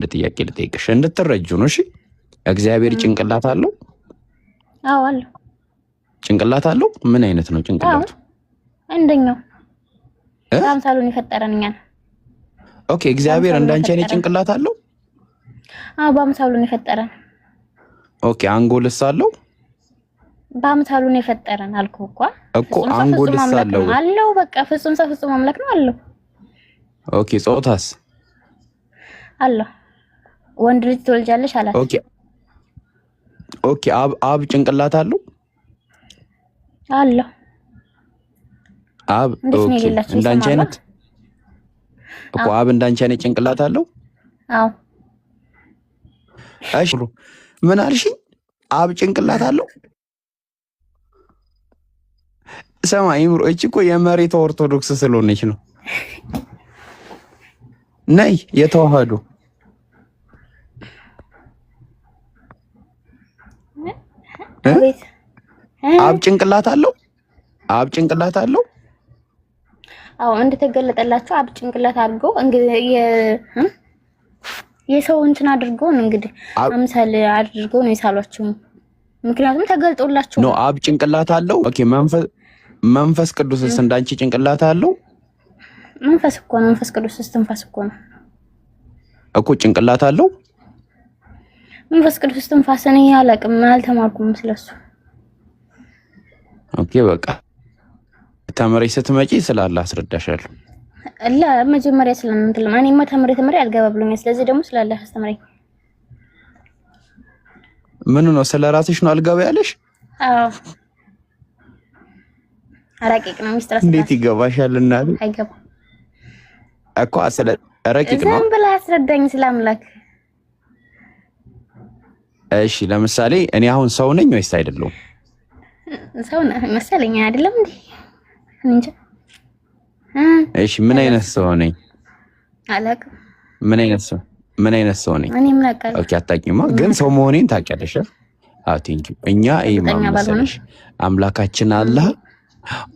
ለጥያቄ ልጠይቅሽ እንድትረጁ ነው። እሺ እግዚአብሔር ጭንቅላት አለው? አዎ አለው። ጭንቅላት አለው? ምን አይነት ነው ጭንቅላቱ? እንደኛው በአምሳሉን የፈጠረን እኛን። ኦኬ እግዚአብሔር እንዳንቺ አይነት ጭንቅላት አለው? አዎ በአምሳሉን የፈጠረን። ኦኬ አንጎልስ አለው? በአምሳሉን የፈጠረን አልኩህ እኮ አንጎልስ አለው? አለው በቃ ፍጹም ሰው ፍጹም አምላክ ነው አለው። ኦኬ ጾታስ አለው? ወንድ ልጅ ትወልጃለሽ አላት። ኦኬ አብ ጭንቅላት አለው? አለው። አብ ኦኬ እንዳንቺ አይነት እኮ አብ እንዳንቺ አይነት ጭንቅላት አለው? አዎ። እሺ ምን አልሽኝ? አብ ጭንቅላት አለው? ሰማይ ምሮ እቺ እኮ የመሬት ኦርቶዶክስ ስለሆነች ነው። ነይ የተዋህዶ አብ ጭንቅላት አለው? አብ ጭንቅላት አለው? አዎ እንደተገለጠላችሁ አብ ጭንቅላት አድርጎ እንግዲህ የሰው እንትን አድርጎ ነው እንግዲህ አምሳል አድርጎ ነው የሳሏችሁ። ምክንያቱም ተገልጦላችሁ ነው። አብ ጭንቅላት አለው? ኦኬ መንፈስ ቅዱስስ እንዳንቺ ጭንቅላት አለው? መንፈስ እኮ ነው። መንፈስ ቅዱስ እስትንፋስ እኮ ነው እኮ ጭንቅላት አለው? መንፈስ ቅዱስ እስትንፋስ ነው። ያላቅም አልተማርኩም ስለሱ። ኦኬ በቃ ተመረይ ስትመጪ ስላለ አስረዳሻለሁ። አላ መጀመሪያ ስለምን እኔማ ተመረይ አልገባ ብሎኛል። ስለዚህ ደግሞ ስላለ አስተምረኝ። ምን ነው ስለራስሽ ነው አልገባ ያለሽ? አዎ ረቂቅ ነው ሚስጥር። እንዴት ይገባሻል? እናት አይገባ እኮ ረቂቅ ነው። ዝም ብለህ አስረዳኝ ስለአምላክ። እሺ ለምሳሌ እኔ አሁን ሰው ነኝ ወይስ አይደለሁም? ሰው ነህ መሰለኝ አይደለም እንዴ? እንጃ። እሺ ምን አይነት ሰው ነኝ? አላውቅም። ምን አይነት ሰው ነኝ? እኔ ምን አውቃለሁ? ኦኬ አታውቂማ፣ ግን ሰው መሆኔን ታውቂያለሽ። አዎ ቴንኪው። እኛ ማመሰለሽ አምላካችን አላህ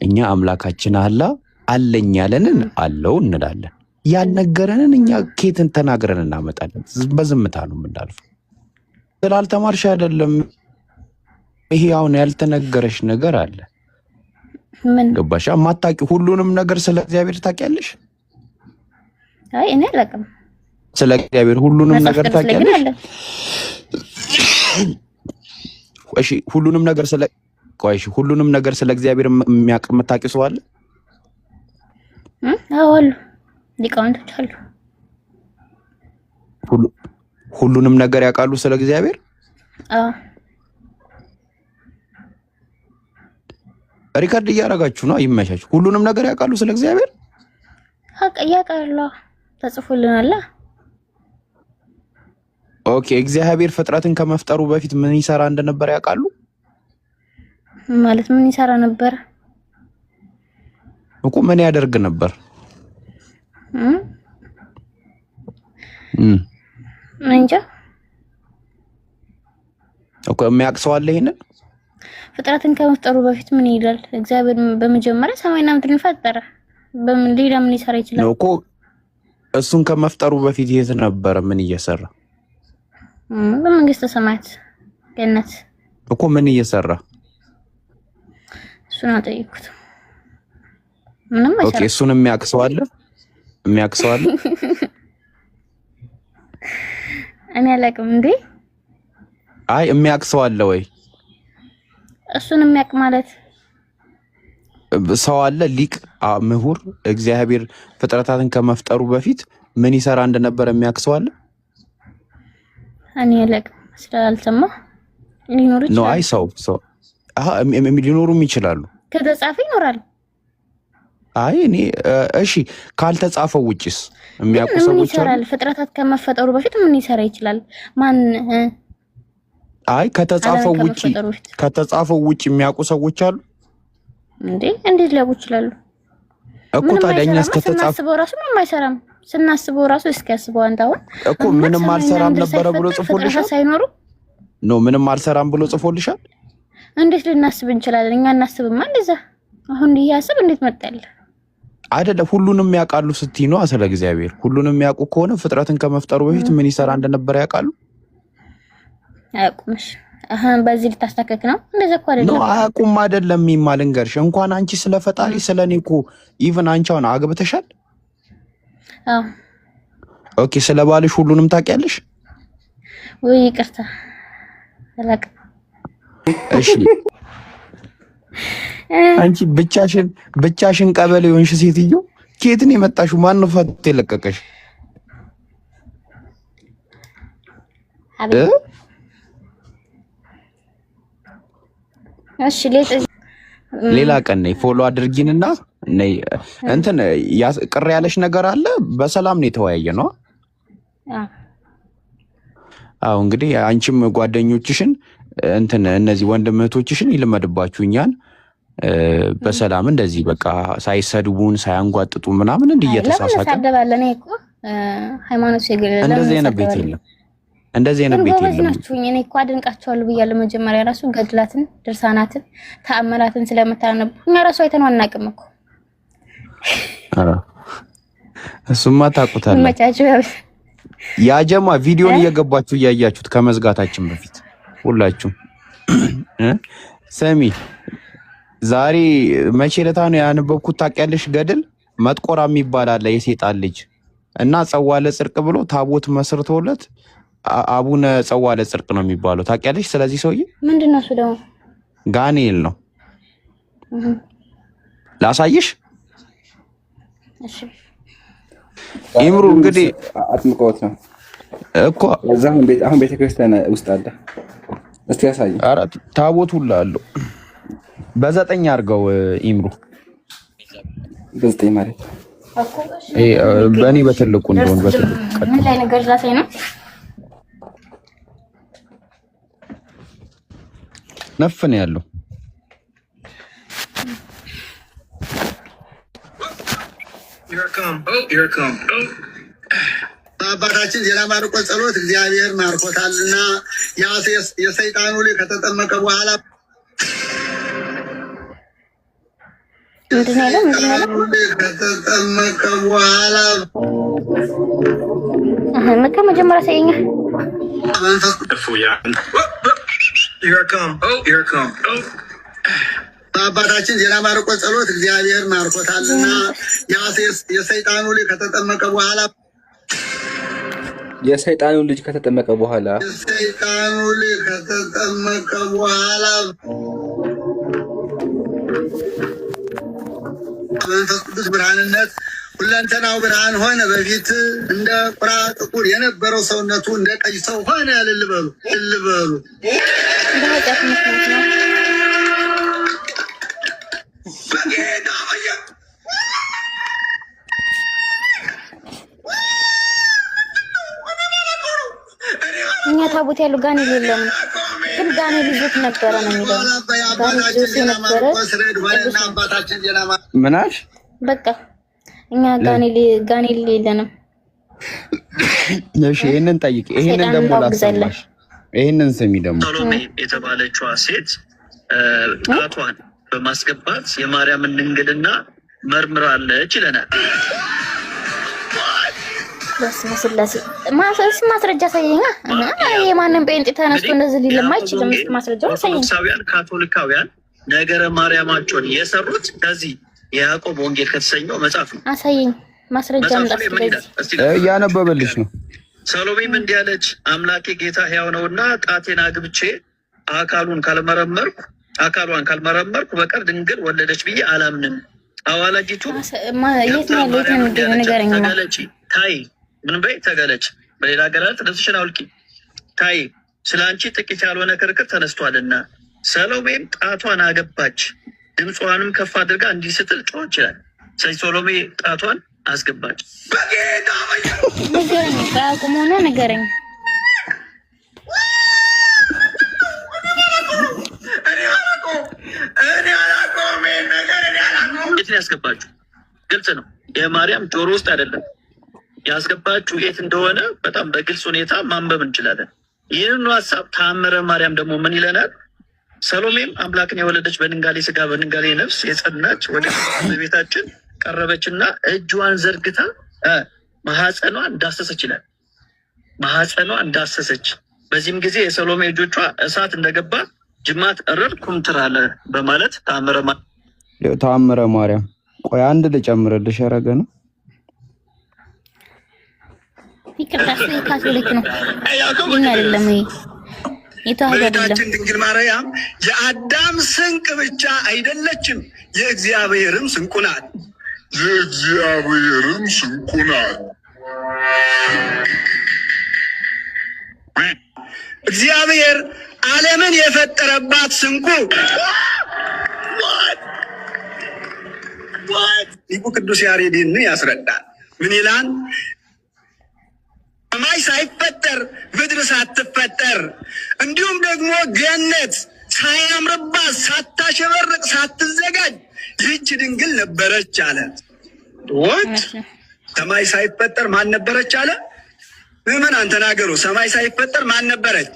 እኛ አምላካችን አላህ አለኝ ያለንን አለው እንላለን። ያልነገረንን እኛ ኬትን ተናግረን እናመጣለን። በዝምታ ነው የምናልፈው። ስላልተማርሽ አይደለም። ይሄ አሁን ያልተነገረሽ ነገር አለ። ምን ገባሽ? ማታቂ ሁሉንም ነገር ስለ እግዚአብሔር ታውቂያለሽ? አይ እኔ አላውቅም። ስለ እግዚአብሔር ሁሉንም ነገር ታውቂያለሽ? እሺ ሁሉንም ነገር ስለ እግዚአብሔር የሚያውቅ የምታውቂ ሰው አለ? አዎ አሉ፣ ሊቃውንቶች አሉ። ሁሉንም ነገር ያውቃሉ ስለ እግዚአብሔር? አዎ። ሪካርድ እያደረጋችሁ ነው። ይመቻችሁ። ሁሉንም ነገር ያውቃሉ ስለ እግዚአብሔር? ያውቃሉ፣ ተጽፎልናል። ኦኬ እግዚአብሔር ፍጥረትን ከመፍጠሩ በፊት ምን ይሰራ እንደነበር ያውቃሉ? ማለት ምን ይሰራ ነበር እኮ ምን ያደርግ ነበር? እንጃ እኮ የሚያውቅ ሰው አለ ይሄንን? ፍጥረትን ከመፍጠሩ በፊት ምን ይላል? እግዚአብሔር በመጀመሪያ ሰማይና ምድርን ፈጠረ። ሌላ ምን ሊሰራ ይችላል? እኮ እሱን ከመፍጠሩ በፊት የት ነበረ? ምን እየሰራ? በመንግስተ ሰማያት ገነት እኮ ምን እየሰራ? እሱን አጠይቁት። ምንም አይሰራ። ኦኬ እሱን የሚያውቅ ሰው አለ? እኔ አላውቅም እንዴ። አይ የሚያውቅ ሰው አለ ወይ? እሱን የሚያውቅ ማለት ሰው አለ? ሊቅ ምሁር እግዚአብሔር ፍጥረታትን ከመፍጠሩ በፊት ምን ይሰራ እንደነበረ የሚያውቅ ሰው አለ? እኔ አላውቅም። ስላልሰማ ሊኖር ይችላል። ነው አይ ሰው ሊኖሩም ይችላሉ። ከተጻፈ ይኖራል። አይ እኔ እሺ ካልተጻፈው ውጪስ የሚያውቁ ሰዎች ይሰራል? ፍጥረታት ከመፈጠሩ በፊት ምን ይሰራ ይችላል? ማን አይ ከተጻፈው ውጪ የሚያውቁ ሰዎች አሉ እንዴ? እንዴት ሊያውቁ ይችላሉ እኮ? ታዲያኛ ስናስበው ራሱ ምንም አይሰራም። ስናስበው ራሱ እስኪያስበው አንተ አሁን እኮ ምንም አልሰራም ነበር ብሎ ጽፎልሻል? ሳይኖሩ ነው ምንም አልሰራም ብሎ ጽፎልሻል? እንዴት ልናስብ እንችላለን? እኛ እናስብማ እንደዛ። አሁን ይያስብ እንዴት መጣለ? አይደለም ሁሉንም ያውቃሉ ስትይ ነው ስለ እግዚአብሔር ሁሉንም ያውቁ ከሆነ ፍጥረትን ከመፍጠሩ በፊት ምን ይሰራ እንደነበረ ያውቃሉ አያውቁምሽ በዚህ ልታስተካክክ ነው እንደዛ እኮ አይደለም ነው አያውቁም አይደለም ይማልንገርሽ እንኳን አንቺ ስለ ፈጣሪ ስለኔ እኮ ኢቭን አንቺውን አግብተሻል አዎ ኦኬ ስለ ባልሽ ሁሉንም ታውቂያለሽ ወይ ይቅርታ አላውቅም እሺ አንቺ ብቻሽን ቀበሌ ሆንሽ ሴትዮ ከየት ነው የመጣሽው ማን ነው ፈት የለቀቀሽ እሺ ሌላ ቀን ነይ ፎሎ አድርጊንና ነይ እንትን ቅር ያለሽ ነገር አለ በሰላም ነው የተወያየ ነው አዎ እንግዲህ አንቺም ጓደኞችሽን እንትን እነዚህ ወንድምቶችሽን ይልመድባችሁኛል በሰላም እንደዚህ በቃ ሳይሰድቡን ሳያንጓጥጡ ምናምን እንዲየተሳሳቀ ተሳደባለነ እኮ ሃይማኖት ሲገለ እንደዚህ አይነት ቤት የለም እንደዚህ አይነት ቤት የለም እኔ እኮ አድንቃቸዋለሁ ብያለሁ መጀመሪያ ራሱ ገድላትን ድርሳናትን ተአምራትን ስለምታነቡ እኛ ራሱ አይተነው አናውቅም እኮ እሱማ ታውቁታላችሁ መጫጭው ያጀማ ቪዲዮን እየገባችሁ እያያችሁት ከመዝጋታችን በፊት ሁላችሁ ሰሚ ዛሬ መቼ ለታ ነው ያነበብኩት ታውቂያለሽ ገድል መጥቆራ የሚባል አለ የሴጣን ልጅ እና ጸዋለ ጽርቅ ብሎ ታቦት መስርቶለት አቡነ ጸዋለ ጽርቅ ነው የሚባለው ታውቂያለሽ ስለዚህ ሰውዬ ምንድነው እሱ ደግሞ ጋኔል ነው ላሳይሽ እሺ ኢምሩ እንግዲህ አጥምቀውት ነው እኮ አሁን ቤተክርስቲያን ውስጥ አለ እስቲ ያሳይ ኧረ ታቦት ሁሉ አለው በ9 አድርገው ኢምሩ በ9 ማለት በእኔ በትልቁ እንደሆነ በትልቁ ምን ላይ ነገር ዛሴ ነው ነፍ ነው ያለው Here come. አባታችን ዜና ማርቆስ ጸሎት እግዚአብሔር ማርኮታልና የሰይጣኑ ልጅ ከተጠመቀ በኋላ ከተጠመቀ በኋላ መጀመሪያ ሰይኛ አባታችን ዜና ማርቆስ ጸሎት እግዚአብሔር ማርኮታልና የሰይጣኑ ልጅ ከተጠመቀ በኋላ የሰይጣኑ ልጅ ከተጠመቀ በኋላ መንፈስ ቅዱስ ብርሃንነት ሁለንተናው ብርሃን ሆነ። በፊት እንደ ቁራ ጥቁር የነበረው ሰውነቱ እንደ ቀይ ሰው ሆነ። ልልበሉ እኛ ታቦት ያለው ጋኔል የለም ግን ጋኔል ይዞት ነበረ ነው የሚለው ጋኔል ይዞት ነበረ ምናሽ በቃ እኛ ጋኔል የለንም እሺ ይሄንን ጠይቂ ይሄንን ደግሞ ላሰማሽ ይሄንን ስሚ ደግሞ ሰሎሜ የተባለችዋ ሴት ጣቷን በማስገባት የማርያምን ድንግልና መርምራለች ይለናል በስላሴ ማስረጃ ሳይኛ የማንም ጴንጤ ተነስቶ እንደዚህ ሊልማ አይችልም ማስረጃው ሳይኛ ካቶሊካውያን ነገረ ማርያማቸውን የሰሩት ከዚህ የያዕቆብ ወንጌል ከተሰኘው መጽሐፍ ነው አሳየኝ ማስረጃ እያነበበልሽ ነው ሰሎሜም እንዲህ አለች አምላኬ ጌታ ሕያው ነውና ጣቴን አግብቼ አካሏን ካልመረመርኩ በቀር ድንግል ወለደች ብዬ አላምንም አዋላጅቱ ተገለጪ ታይ ምን በይ ተገለጭ በሌላ ሀገራት ልብስሽን አውልቂ ታይ ስለ አንቺ ጥቂት ያልሆነ ክርክር ተነስቷልና ሰሎሜም ጣቷን አገባች ድምጿንም ከፍ አድርጋ እንዲህ ስትል ጮኸች ይችላል ስለዚህ ሰሎሜ ጣቷን አስገባች ነገረኝ የት ነው ያስገባችሁ ግልጽ ነው የማርያም ጆሮ ውስጥ አይደለም ያስገባችሁ የት እንደሆነ በጣም በግልጽ ሁኔታ ማንበብ እንችላለን ይህንን ሐሳብ ተአምረ ማርያም ደግሞ ምን ይለናል ሰሎሜም አምላክን የወለደች በድንጋሌ ስጋ በድንጋሌ ነፍስ የጸናች ወደ ቤታችን ቀረበችና እጇን ዘርግታ ማህፀኗን እንዳሰሰች ይላል። ማህፀኗን እንዳሰሰች። በዚህም ጊዜ የሰሎሜ እጆቿ እሳት እንደገባ ጅማት እርር ኩምትር አለ በማለት ተአምረ ማርያም። ቆይ አንድ ልጨምርልሽ። ያረገ ነው ይቅርታስ ካቶሊክ ነው እኛ አይደለም። እመቤታችን ድንግል ማርያም የአዳም ስንቅ ብቻ አይደለችም፣ የእግዚአብሔርም ስንቁ ናት። የእግዚአብሔርም ስንቁ ናት። እግዚአብሔር ዓለምን የፈጠረባት ስንቁ ሊቁ ቅዱስ ያሬድ ያስረዳል። ምን ይላል? ሰማይ ሳይፈጠር ምድር ሳትፈጠር እንዲሁም ደግሞ ገነት ሳያምርባት ሳታሸበርቅ ሳትዘጋጅ ይህች ድንግል ነበረች አለ። ወት ሰማይ ሳይፈጠር ማን ነበረች አለ? ምዕመናን ተናገሩ። ሰማይ ሳይፈጠር ማን ነበረች?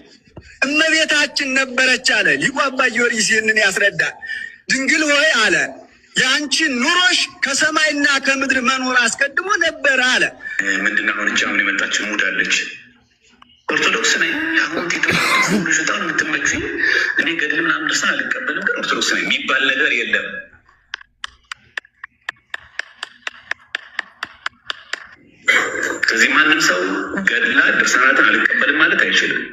እመቤታችን ነበረች አለ። ሊቁ አባ ጊዮርጊስ ይህንን ያስረዳል። ድንግል ሆይ አለ የአንቺ ኑሮሽ ከሰማይና ከምድር መኖር አስቀድሞ ነበረ አለ። ምንድነው አሁን እቻ አሁን የመጣችው ሙዳለች። ኦርቶዶክስ ነኝ አሁን በጣም የምትመችኝ እኔ ገድል ምናምን ደርሳ አልቀበልም፣ ግን ኦርቶዶክስ ነኝ የሚባል ነገር የለም። ስለዚህ ማንም ሰው ገድላ ድርሳናትን አልቀበልም ማለት አይችልም።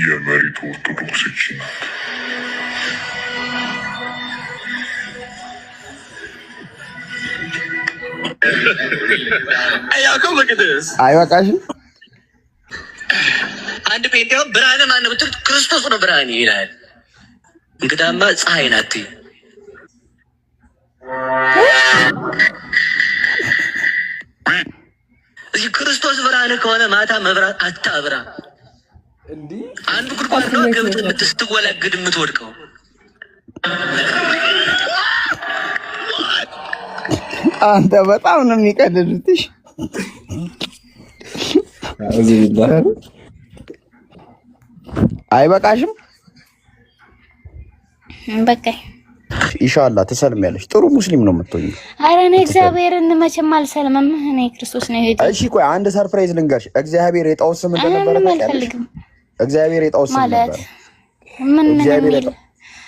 የመሬት ኦርቶዶክሶች ናት። አይበቃሽም? አንድ ጴንጤው ብርሃነ ማን ነው ብትል ክርስቶስ ነው ብርሃኔ ይላል። እንግዳማ ፀሐይ ናት። እዚህ ክርስቶስ ብርሃን ከሆነ ማታ መብራት አታብራ። አንዱ ጉድጓድ ነው ገብተህ ስትወላግድ የምትወድቀው። አንተ በጣም ነው የሚቀልዱትሽ። አይበቃሽም? በቃ ኢንሻአላህ ትሰልሚያለሽ። ጥሩ ሙስሊም ነው የምትሆኚው። ኧረ እኔ እግዚአብሔርን መቼም አልሰልምም። እኔ ክርስቶስ ነው ይሄ። እሺ ቆይ አንድ ሰርፕራይዝ ልንገርሽ። እግዚአብሔር የጣዖት ስም እንደነበረ ታውቂያለሽ? እግዚአብሔር የጣዖት ስም ነበር። ምን ነው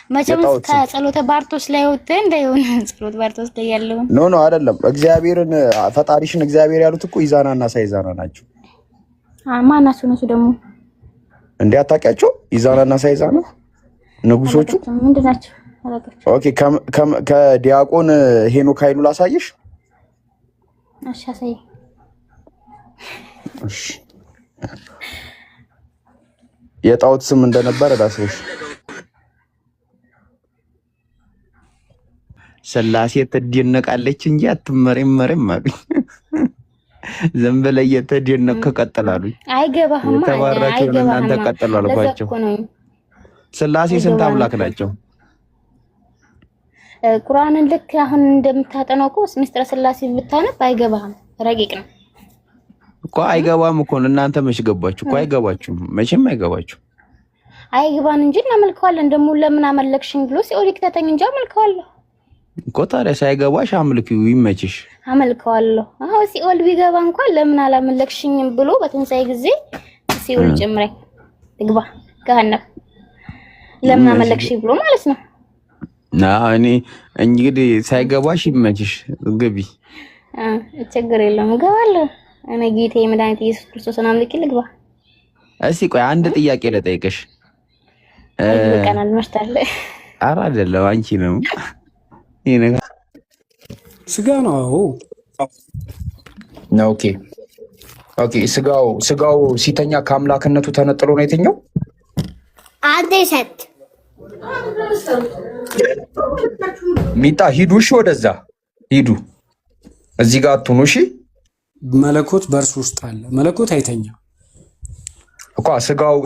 መቼም ከጸሎተ ባርቶስ ላይ ወጥተህ እንደሆነ ጸሎተ ባርቶስ ላይ ያለው ኖ አይደለም። እግዚአብሔርን ፈጣሪሽን እግዚአብሔር ያሉት እኮ ኢዛናና ሳይዛና ናቸው። ማናቸው ነው ደግሞ እንዴ? አታውቂያቸው? ኢዛናና ሳይዛና ንጉሶቹ ምንድን ናቸው? ኦኬ ከዲያቆን ሄኖክ ኃይሉ ላሳየሽ። እሺ አሳይ። እሺ የጣዖት ስም እንደነበረ ዳስሽ። ስላሴ ትደነቃለች እንጂ አትመረመርም አሉኝ። ዝም ብለህ እየተደነቅክ ቀጥላሉ። አይገባህም ተባረከ እናንተ ቀጥሉ አልኳቸው። ስላሴ ስንት አምላክ ናቸው? ቁርአንን ልክ አሁን እንደምታጠናው እኮ ምስጢረ ስላሴ ብታነብ አይገባህም። ረቂቅ ነው እኮ። አይገባም እኮ እናንተ መች ገባችሁ እኮ። አይገባችሁም፣ መቼም አይገባችሁ። አይገባን እንጂ እናመልከዋለን። ደግሞ ለምን አመለክሽኝ ብሎ ሲኦል ይክተተኝ እንጂ አመልከዋለሁ እኮ። ታዲያ ሳይገባሽ አምልኪው፣ ይመችሽ። አመልከዋለሁ። አዎ ሲኦል ቢገባ እንኳን ለምን አላመለክሽኝም ብሎ በትንሳኤ ጊዜ ሲኦል ጨምረኝ ትግባ ገሃነም ለምን አመለክሽኝ ብሎ ማለት ነው። እኔ እንግዲህ ሳይገባሽ ይመችሽ፣ ግቢ። ችግር የለም እገባለሁ። እኔ ጌታዬ መድኃኒቴ ኢየሱስ ክርስቶስን አምልኬ ልግባ። እስቲ ቆይ አንድ ጥያቄ ልጠይቅሽ። ቀናል መሽታለ። ኧረ አይደለም አንቺ ነው ይሄ ነገር ስጋ ነው። ኦኬ ኦኬ። ስጋው ሲተኛ ከአምላክነቱ ተነጥሎ ነው የተኛው። አንተ ሰት ሚጣ ሂዱ፣ እሺ፣ ወደዛ ሂዱ። እዚህ ጋር አትሁኑ፣ እሺ። መለኮት በእርሱ ውስጥ አለ። መለኮት አይተኛም እኮ።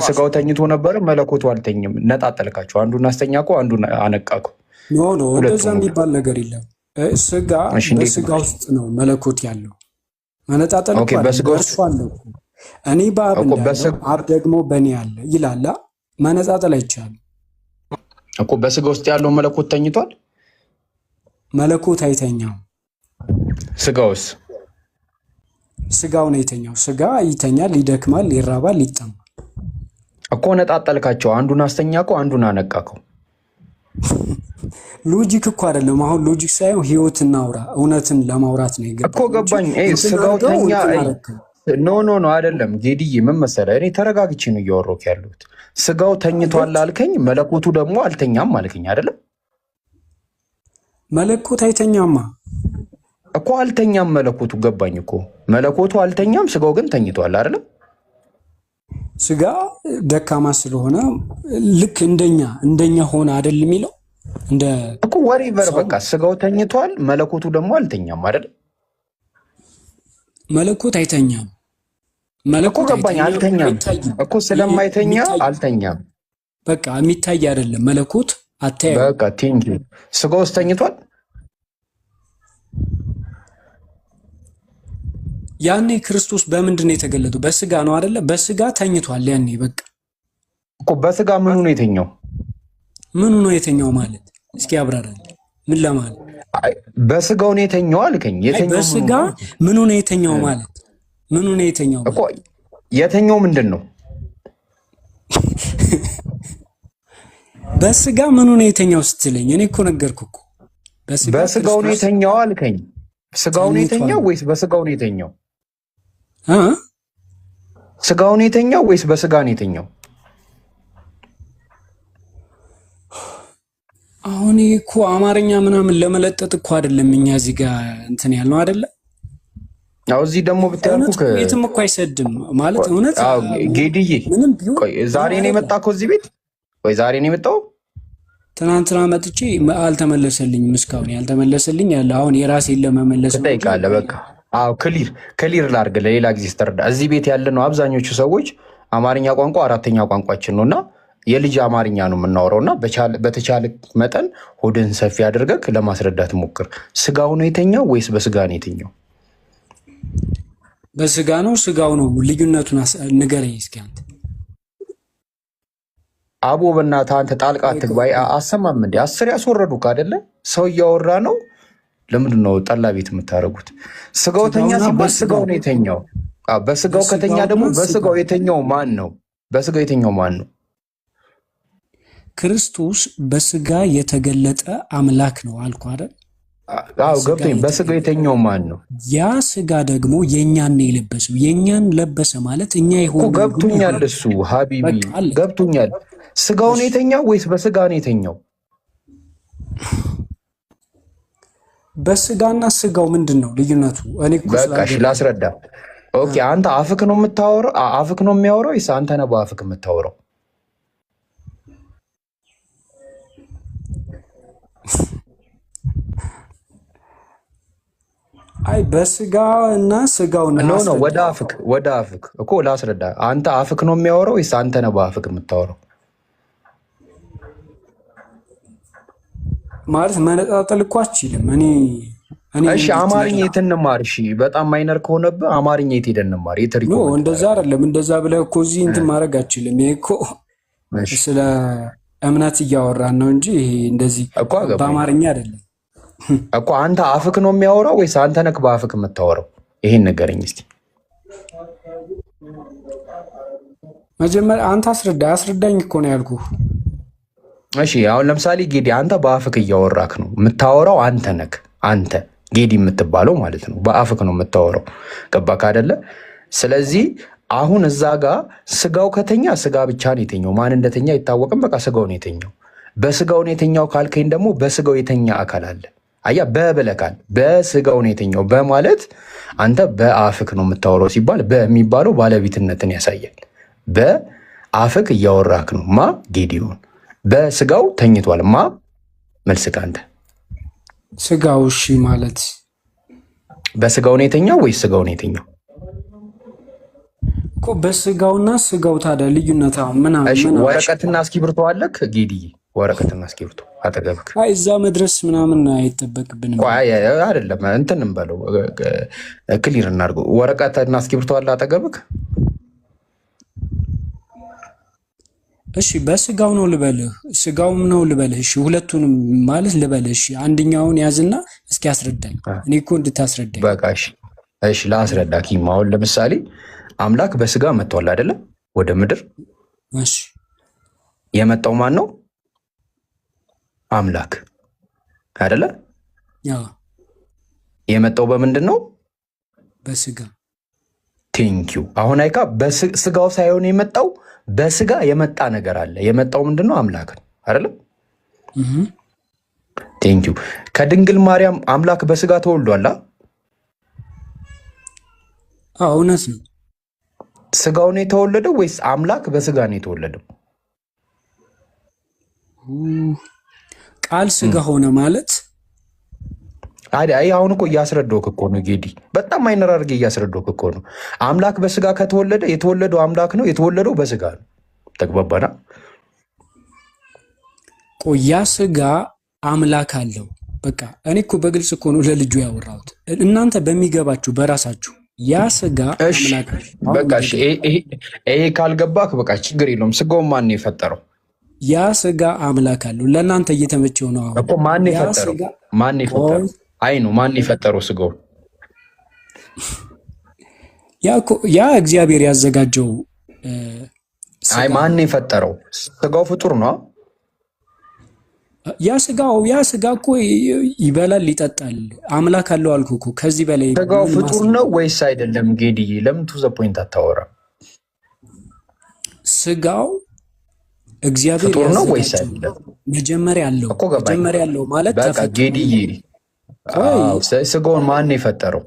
ስጋው ተኝቶ ነበር፣ መለኮቱ አልተኝም። ነጣጠልካቸው። አንዱን አስተኛ እኮ አንዱን አነቃኩ። ኖ እንደዛ የሚባል ነገር የለም። ስጋ በስጋ ውስጥ ነው መለኮት ያለው። መነጣጠል እኮ በእርሱ አለ። እኔ በአብ እንዳለው አብ ደግሞ በእኔ አለ ይላል። መነጣጠል አይቻልም እኮ በስጋ ውስጥ ያለው መለኮት ተኝቷል። መለኮት አይተኛው። ስጋውስ? ስጋው ነው የተኛው። ስጋ ይተኛል፣ ይደክማል፣ ይራባል፣ ይጠማል እኮ። ነጣጠልካቸው። አንዱን አስተኛከው፣ አንዱን አነቃከው። ሎጂክ እኮ አይደለም። አሁን ሎጂክ ሳይሆን ህይወትን እናውራ፣ እውነትን ለማውራት ነው ይገባል እኮ። ገባኝ። ስጋው ተኛ። ኖ አይደለም ጌዲዬ፣ ምን መሰለህ፣ እኔ ተረጋግቼ ነው እያወራሁ ያለሁት። ስጋው ተኝቷል አልከኝ፣ መለኮቱ ደግሞ አልተኛም አልከኝ አይደለም? መለኮት አይተኛማ እኮ። አልተኛም መለኮቱ። ገባኝ እኮ። መለኮቱ አልተኛም፣ ስጋው ግን ተኝቷል አይደለም? ስጋ ደካማ ስለሆነ ልክ እንደኛ ሆነ አይደል የሚለው እንደ እኮ ወሬቨር። በቃ ስጋው ተኝቷል፣ መለኮቱ ደግሞ አልተኛም አይደል? መለኮት አይተኛም። መለኮት ገባኝ። አልተኛም እኮ። ስለማይተኛ አልተኛም። በቃ የሚታይ አይደለም መለኮት አታየው። በቃ ቲንክ ስጋውስ ተኝቷል። ያኔ ክርስቶስ በምንድን ነው የተገለጠው? በስጋ ነው አይደለ? በስጋ ተኝቷል ያኔ። በቃ እኮ በስጋ ምኑ ነው የተኛው? ምኑ ነው የተኛው ማለት እስኪ አብራራኝ። ምን ለማለት? በስጋው ነው የተኛው አልከኝ። በስጋ ምኑ ነው የተኛው ማለት ምኑ ነው የተኛው እኮ። የተኛው ምንድን ነው? በስጋ ምኑ ነው የተኛው ስትለኝ እኔ እኮ ነገርኩህ እኮ። በስጋው ነው የተኛው አልከኝ። ስጋው ነው የተኛው ወይስ በስጋው ነው የተኛው? ስጋው ነው የተኛው ወይስ በስጋ ነው የተኛው? አሁን እኮ አማርኛ ምናምን ለመለጠጥ እኮ አይደለም እኛ እዚህ ጋር እንትን ያልነው አይደለ? አው እዚህ ደግሞ ብታልኩ የትም እኮ አይሰድም ማለት እውነት። ጌዲዬ ቆይ ዛሬ ነው የመጣከው እዚህ ቤት? ቆይ ዛሬ ነው የመጣው? ትናንትና መጥቼ አልተመለሰልኝም። እስካሁን ያልተመለሰልኝ ያለ አሁን የራሴን ለመመለስ ትጠይቃለህ። በቃ አዎ፣ ክሊር ላድርግ ለሌላ ጊዜ ስትረዳ። እዚህ ቤት ያለ ነው አብዛኞቹ ሰዎች አማርኛ ቋንቋ አራተኛ ቋንቋችን ነውና የልጅ አማርኛ ነው የምናወራው እና በተቻለ መጠን ሆድን ሰፊ አድርገህ ለማስረዳት ሞክር። ስጋው ነው የተኛው ወይስ በስጋ ነው የተኛው? በስጋ ነው። ስጋው ነው። ልዩነቱን ንገረኝ እስኪ አንተ። አቦ በእናትህ አንተ ጣልቃ አትግባ። አሰማም እንዴ? 10 ያስወረዱክ አይደለ? ሰው እያወራ ነው። ለምንድን ነው ጠላ ቤት የምታደርጉት? ስጋው ተኛ ሲባል ስጋው ነው የተኛው። በስጋው ከተኛ ደግሞ በስጋው የተኛው ማን ነው? በስጋው የተኛው ማን ነው? ክርስቶስ በስጋ የተገለጠ አምላክ ነው አልኩ አይደል? አዎ ገብቶኝ። በስጋው የተኛው ማን ነው? ያ ስጋ ደግሞ የኛን ነው የለበሰው። የኛን ለበሰ ማለት እኛ ይሆን። ገብቶኛል። እሱ ሀቢቢ ገብቶኛል። ስጋው ነው የተኛው ወይስ በስጋ ነው የተኛው? በስጋና ስጋው ምንድን ነው ልዩነቱ? እኔ እኮ በቃሽ ላስረዳ። ኦኬ አንተ አፍክ ነው የምታወራው? አፍክ ነው የሚያወራው ወይስ አንተ ነህ በአፍክ የምታወራው? አይ በስጋ እና ስጋው ነው ነው ወደ አፍክ እኮ ላስረዳ። አንተ አፍክ ነው የሚያወራው ወይስ አንተ ነህ በአፍክ የምታወራው? ማለት መነጣጠል እኮ አትችልም። እኔ እሺ አማርኛ የት እንማር? እሺ በጣም ማይነር ከሆነብህ አማርኛ የት ሄደን እንማር? የትሪኮ ነው እንደዛ አይደለም። እንደዛ ብለህ እኮ እዚህ እንትን ማድረግ አትችልም። ይሄ እኮ ስለ እምነት እያወራን ነው እንጂ ይሄ እንደዚህ በአማርኛ አይደለም እኮ። አንተ አፍክ ነው የሚያወራው ወይስ አንተ ነህ በአፍክ የምታወራው? ይሄን ንገረኝ እስቲ። መጀመሪያ አንተ አስረዳኝ እኮ ነው ያልኩህ። እሺ አሁን ለምሳሌ ጌዲ አንተ በአፍክ እያወራክ ነው የምታወራው። አንተ ነህ አንተ ጌዲ የምትባለው ማለት ነው። በአፍክ ነው የምታወራው። ገባክ አይደለ? ስለዚህ አሁን እዛ ጋር ስጋው ከተኛ ስጋ ብቻ ነው የተኛው። ማን እንደተኛ አይታወቅም። በቃ ስጋው ነው የተኛው። በስጋው ነው የተኛው ካልከኝ ደግሞ በስጋው የተኛ አካል አለ። አያ በብለካል። በስጋው ነው የተኛው በማለት አንተ በአፍክ ነው የምታወራው ሲባል በሚባለው ባለቤትነትን ያሳያል። በአፍክ እያወራክ ነው። ማ ጌዲዮን በስጋው ተኝቷል። ማ መልስክ አንተ ስጋው። እሺ ማለት በስጋው ነው የተኛው ወይስ ስጋው ነው የተኛው እኮ? በስጋውና ስጋው ታዲያ ልዩነት ምን? እሺ ወረቀትና እስክሪብቶ አለክ ጌዲዬ? ወረቀትና እስክሪብቶ አጠገብክ? አይ እዛ መድረስ ምናምን አይጠበቅብንም። አይ አይደለም እንትን እንበለው ክሊር እናድርገው። ወረቀትና እስክሪብቶ አለ አጠገብክ? እሺ በስጋው ነው ልበልህ፣ ስጋውም ነው ልበልህ። እሺ ሁለቱንም ማለት ልበልህ። እሺ አንደኛውን ያዝና እስኪ አስረዳኝ። እኔ እኮ እንድታስረዳኝ በቃ እሺ ላስረዳ። ኪም አሁን ለምሳሌ አምላክ በስጋ መጥቷል አይደለ? ወደ ምድር። እሺ የመጣው ማን ነው? አምላክ አይደለ? የመጣው በምንድን ነው? በስጋ። ቴንኪው። አሁን አይካ በስጋው ሳይሆን የመጣው በስጋ የመጣ ነገር አለ። የመጣው ምንድን ነው? አምላክ ነው አይደለ? ቴንኪው። ከድንግል ማርያም አምላክ በስጋ ተወልዷል። እውነት ነው። ስጋው ነው የተወለደው ወይስ አምላክ በስጋ ነው የተወለደው? ቃል ስጋ ሆነ ማለት አይ አሁን እኮ እያስረዳሁህ እኮ ነው ጌዲ፣ በጣም አይነር አድርጌ እያስረዳሁህ እኮ ነው። አምላክ በስጋ ከተወለደ የተወለደው አምላክ ነው፣ የተወለደው በስጋ ነው። ተግባባና? ቆያ ስጋ አምላክ አለው። በቃ እኔ እኮ በግልጽ እኮ ነው ለልጁ ያወራሁት። እናንተ በሚገባችሁ በራሳችሁ ያ ስጋ አምላክ በቃ ይሄ ካልገባክ በቃ ችግር የለውም። ስጋውን ማን የፈጠረው? ያ ስጋ አምላክ አለው። ለእናንተ እየተመቸው ነው እኮ። ማን የፈጠረው? ማን የፈጠረው? አይ ነው ማን የፈጠረው ስጋውን? ያ እግዚአብሔር ያዘጋጀው። አይ ማን የፈጠረው? ስጋው ፍጡር ነው። ያ ስጋ እኮ ይበላል ይጠጣል። አምላክ አለው አልኩ እኮ። ከዚህ በላይ ስጋው ፍጡር ነው ወይስ አይደለም? ጌዲዬ ለምን ቱ ዘ ፖይንት አታወራም? ስጋው እግዚአብሔር ፍጡር ነው ወይስ አይደለም? መጀመሪያ አለው ማለት በቃ ጌዲዬ፣ ስጋውን ማን የፈጠረው?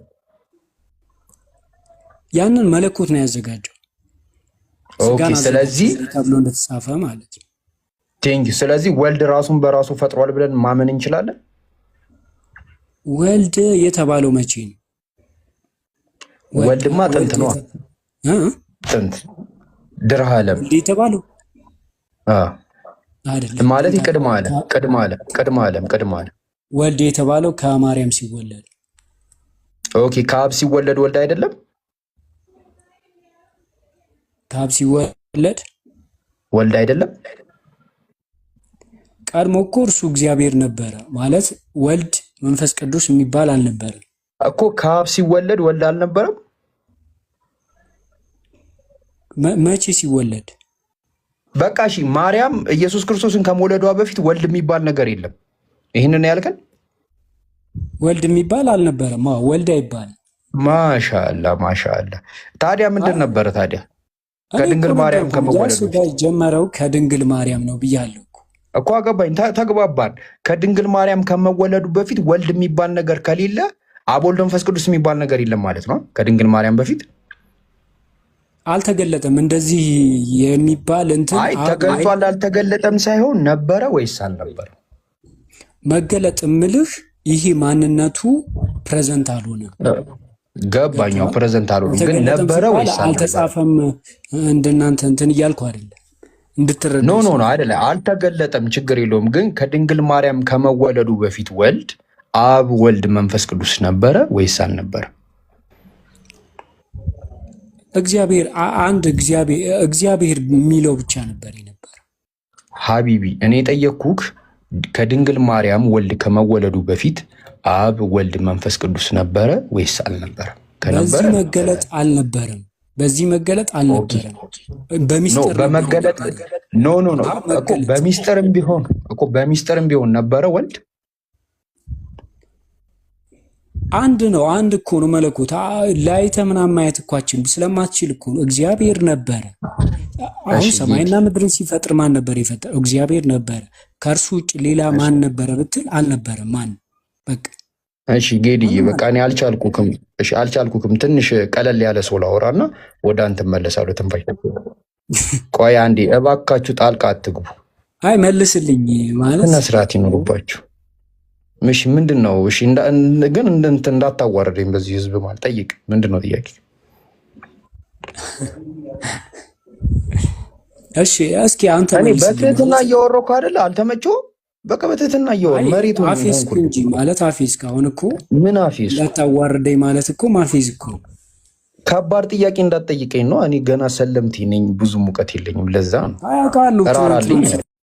ያንን መለኮት ነው ያዘጋጀው። ኦኬ፣ ስለዚህ ተብሎ እንደተጻፈ ማለት ነው። ቴንክ ዩ። ስለዚህ ወልድ ራሱን በራሱ ፈጥሯል ብለን ማመን እንችላለን? ወልድ የተባለው መቼ ነው? ወልድማ ጥንት ነው። ጥንት ድርሃ ዓለም የተባለው አይደለም ማለት ቅድመ ዓለም። ወልድ የተባለው ከማርያም ሲወለድ። ኦኬ፣ ከአብ ሲወለድ ወልድ አይደለም? ከአብ ሲወለድ ወልድ አይደለም? ቀድሞ እኮ እርሱ እግዚአብሔር ነበረ ማለት ወልድ መንፈስ ቅዱስ የሚባል አልነበረም እኮ። ከአብ ሲወለድ ወልድ አልነበረም? መቼ ሲወለድ? በቃ እሺ፣ ማርያም ኢየሱስ ክርስቶስን ከመውለዷ በፊት ወልድ የሚባል ነገር የለም። ይህንን ያልከን? ወልድ የሚባል አልነበረም። ወልድ አይባልም። ማሻአላ። ታዲያ ምንድን ነበረ ታዲያ? ከድንግል ማርያም ከመወለዱ ጀመረው ከድንግል ማርያም ነው ብያለሁ እኮ። አገባኝ፣ ተግባባን። ከድንግል ማርያም ከመወለዱ በፊት ወልድ የሚባል ነገር ከሌለ አብ ወልድ መንፈስ ቅዱስ የሚባል ነገር የለም ማለት ነው። ከድንግል ማርያም በፊት አልተገለጠም እንደዚህ የሚባል እንትን። አይ ተገልጧል አልተገለጠም ሳይሆን ነበረ ወይስ አልነበረ? መገለጥ ምልህ ይሄ ማንነቱ ፕሬዘንት አልሆነም። ገባኛው፣ ፕሬዘንት አልሆነም ግን ነበረ ወይስ አልተጻፈም? እንደናንተ እንትን እያልኩ አይደለም እንድትረዳ። ኖ አይደለ፣ አልተገለጠም፣ ችግር የለውም። ግን ከድንግል ማርያም ከመወለዱ በፊት ወልድ አብ ወልድ መንፈስ ቅዱስ ነበረ ወይስ አልነበረ? እግዚአብሔር አንድ እግዚአብሔር የሚለው ብቻ ነበር የነበረ። ሀቢቢ እኔ ጠየቅኩህ፣ ከድንግል ማርያም ወልድ ከመወለዱ በፊት አብ ወልድ መንፈስ ቅዱስ ነበረ ወይስ አልነበረ? በዚህ መገለጥ አልነበረም። በሚስጥር በመገለጥ እኮ በሚስጥርም ቢሆን ነበረ ወልድ። አንድ እኮ ነው መለኮት። ላይተ ምናምን ማየት እኳችን ስለማትችል እኮ ነው። እግዚአብሔር ነበረ። አሁን ሰማይና ምድርን ሲፈጥር ማን ነበር የፈጠረው? እግዚአብሔር ነበረ። ከእርሱ ውጭ ሌላ ማን ነበረ ብትል አልነበረም። ማን በቃ እሺ ጌዲዬ፣ በቃ እኔ አልቻልኩክም። ትንሽ ቀለል ያለ ሰው ላወራና ወደ አንተ መለሳለሁ። ትንፋሽ ቆይ አንዴ እባካችሁ፣ ጣልቃ አትግቡ። አይ መልስልኝ ማለት እና ስርዓት ይኖርባችሁ። እሺ ምንድን ነው? እሺ ግን እንዳታዋረደኝ በዚህ ህዝብ ማለት ጠይቅ። ምንድን ነው ጥያቄ? እሺ እስኪ አንተ እኔ በትህትና እያወራሁ አይደለ? አልተመቸውም? በቃ በትህትና እያወራሁ መሬቱ አፌዝኩ እንጂ ማለት አፌዝክ። አሁን እኮ ምን አፌዝ? እንዳታዋረደኝ ማለት እኮ ማፌዝ እኮ ከባድ ጥያቄ እንዳትጠይቀኝ ነው። እኔ ገና ሰለምቲ ነኝ፣ ብዙ ሙቀት የለኝም። ለዛ ነው አያውቃሉ